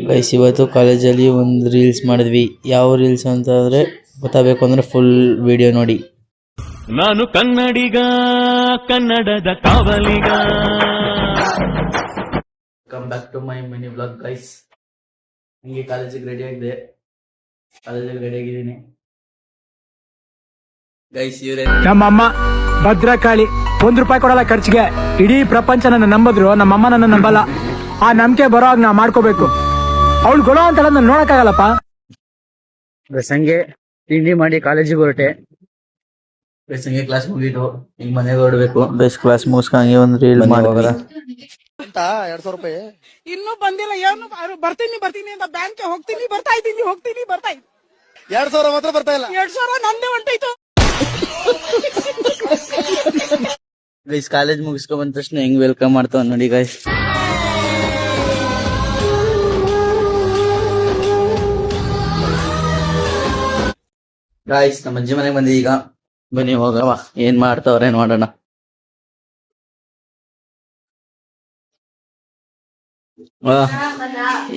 Guys ಇವತ್ತು ಕಾಲೇಜಲ್ಲಿ ಒಂದು ರೀಲ್ಸ್ ಮಾಡಿದ್ವಿ. ಯಾವ ರೀಲ್ಸ್ ಅಂತಂದ್ರೆ ಗೊತ್ತಾಗಬೇಕು ಅಂದ್ರೆ ಫುಲ್ ವಿಡಿಯೋ ನೋಡಿ. ನಾನು ಕನ್ನಡಿಗ, ಕನ್ನಡದ ಕಾವಲಿಗ. Come back to my mini blog guys. ಹಿಂಗೆ ಕಾಲೇಜಿಗೆ ರೆಡಿ ಆಗಿದೆ. ಕಾಲೇಜಿಗೆ ರೆಡಿ ಆಗಿದ್ದೀನಿ ಗೈಸ್. ಇವರೇ ನಮ್ಮಮ್ಮ ಭದ್ರಕಾಳಿ. ₹1 ಕೊಡಲ್ಲ ಖರ್ಚಿಗೆ. ಇಡೀ ಪ್ರಪಂಚ ನನ್ನ ನಂಬದ್ರು, ನಮ್ಮಮ್ಮ ನನ್ನ ನಂಬಲ್ಲ. ಆ ನಂಬಿಕೆ ಬರೋ ಹಾಗೆ ನಾ ಮಾಡ್ಕೋಬೇಕು. ಅವಳು ಗೊಳೋ ಅಂತ ನನ್ನ ನೋಡಕ್ಕಾಗಲ್ಲಪ್ಪ. ಸಂಗೆ ತಿಂಡಿ ಮಾಡಿ ಕಾಲೇಜಿಗೆ ಹೊರಟೆ. ಸಂಗೆ ಕ್ಲಾಸ್ ಮುಗೀತು, ಈಗ ಮನೆಗೆ ಹೊರಡ್ಬೇಕು. ಬೆಸ್ಟ್ ಕ್ಲಾಸ್ ಮುಗಿಸ್ಕಂಗೆ ಒಂದು ರೀಲ್ ಮಾಡೋದ್ರ ₹200 ಇನ್ನೂ ಬಂದಿಲ್ಲ. ಏನು ಬರ್ತೀನಿ ಅಂತ ಬ್ಯಾಂಕ್ ಹೋಗ್ತೀನಿ, ಬರ್ತಾ ಇದ್ದೀನಿ $2,000 ಮಾತ್ರ ಬರ್ತಾ ಇಲ್ಲ. $2,000 ನಂದೇ ಹೊಂಟೈತು. ಗೈಸ್ ಕಾಲೇಜ್ ಮುಗಿಸ್ಕೊಂಡ್ ಬಂದ ತಕ್ಷಣ ಹೆಂಗ್ ವೆಲ್ಕಮ್ ಮಾಡ್ತಾವ ನೋಡಿ ಗೈಸ್. ಗೈಸ್ ನಮ್ಮ ಅಜ್ಜಿ ಮನೆಗೆ ಬಂದಿ. ಈಗ ಬನ್ನಿ ಹೋಗವ, ಏನ್ ಮಾಡ್ತಾವ್ರೆ ನೋಡೋಣ.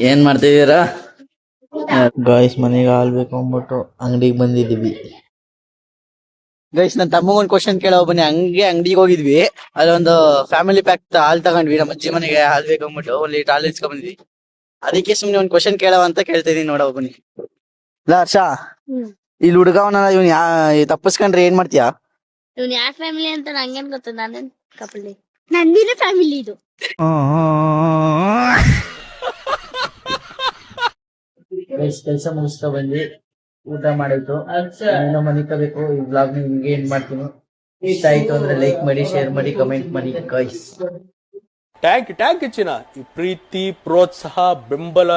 ಏನ್ ಮಾಡ್ತಿದೀರಾ ಗಾಯ್ಸ್? ಮನೆಗೆ ಹಾಲ್ ಬೇಕು ಅಂದ್ಬಿಟ್ಟು ಅಂಗಡಿಗೆ ಬಂದಿದೀವಿ ಗೈಸ್. ನನ್ ತಮ್ಮಗ್ ಒಂದ್ ಕ್ವಶನ್ ಕೇಳೋ ಬನ್ನಿ. ಅಂಗಡಿಗೆ ಹೋಗಿದ್ವಿ, ಅಲ್ಲೊಂದು ಫ್ಯಾಮಿಲಿ ಪ್ಯಾಕ್ ಹಾಲ್ ತಗೊಂಡ್ವಿ. ನಮ್ಮ ಅಜ್ಜಿ ಮನೆಗೆ ಹಾಲ್ ಬೇಕು ಅಂದ್ಬಿಟ್ಟು ಒಂದು ಲೀಟರ್ ಹಾಲ್ ಇಸ್ಕೊಂಡ್ ಬಂದ್ವಿ. ಅದಕ್ಕೆ ಸುಮ್ನೆ ಒಂದ್ ಕ್ವಶನ್ ಕೇಳವ ಅಂತ ಕೇಳ್ತಿದೀನಿ. ನೋಡೋ ಬನ್ನಿ. ಹರ್ಷ, ಇಲ್ಲಿ ಹುಡುಗವನ ಇವ್ನ ತಪ್ಪಿಸ್ಕೊಂಡ್ರೆ ಏನ್ ಮಾಡ್ತೀಯಾ? ಇವ್ನು ಯಾವ ಫ್ಯಾಮಿಲಿ ಅಂತ ನಂಗೇನ್ ಗೊತ್ತ? ನಾನೇನ್ ಕಪಲಿ, ನಂದಿನ ಫ್ಯಾಮಿಲಿ ಇದು. ಕೆಲಸ ಮುಗಿಸ್ಕೊ ಬಂದಿ, ಊಟ ಮಾಡಿತ್ತು, ಏನೋ ಮನಿಕಬೇಕು. ಈ ಬ್ಲಾಗ್ ನಿಮ್ಗೆ ಏನ್ ಮಾಡ್ತೀನಿ. ಇಷ್ಟ ಆಯ್ತು ಅಂದ್ರೆ ಲೈಕ್ ಮಾಡಿ, ಶೇರ್ ಮಾಡಿ, ಕಮೆಂಟ್ ಮಾಡಿ ಗೈಸ್. ಟ್ಯಾಂಕ್ ಹೆಚ್ಚಿನ ಈ ಪ್ರೀತಿ, ಪ್ರೋತ್ಸಾಹ, ಬೆಂಬಲ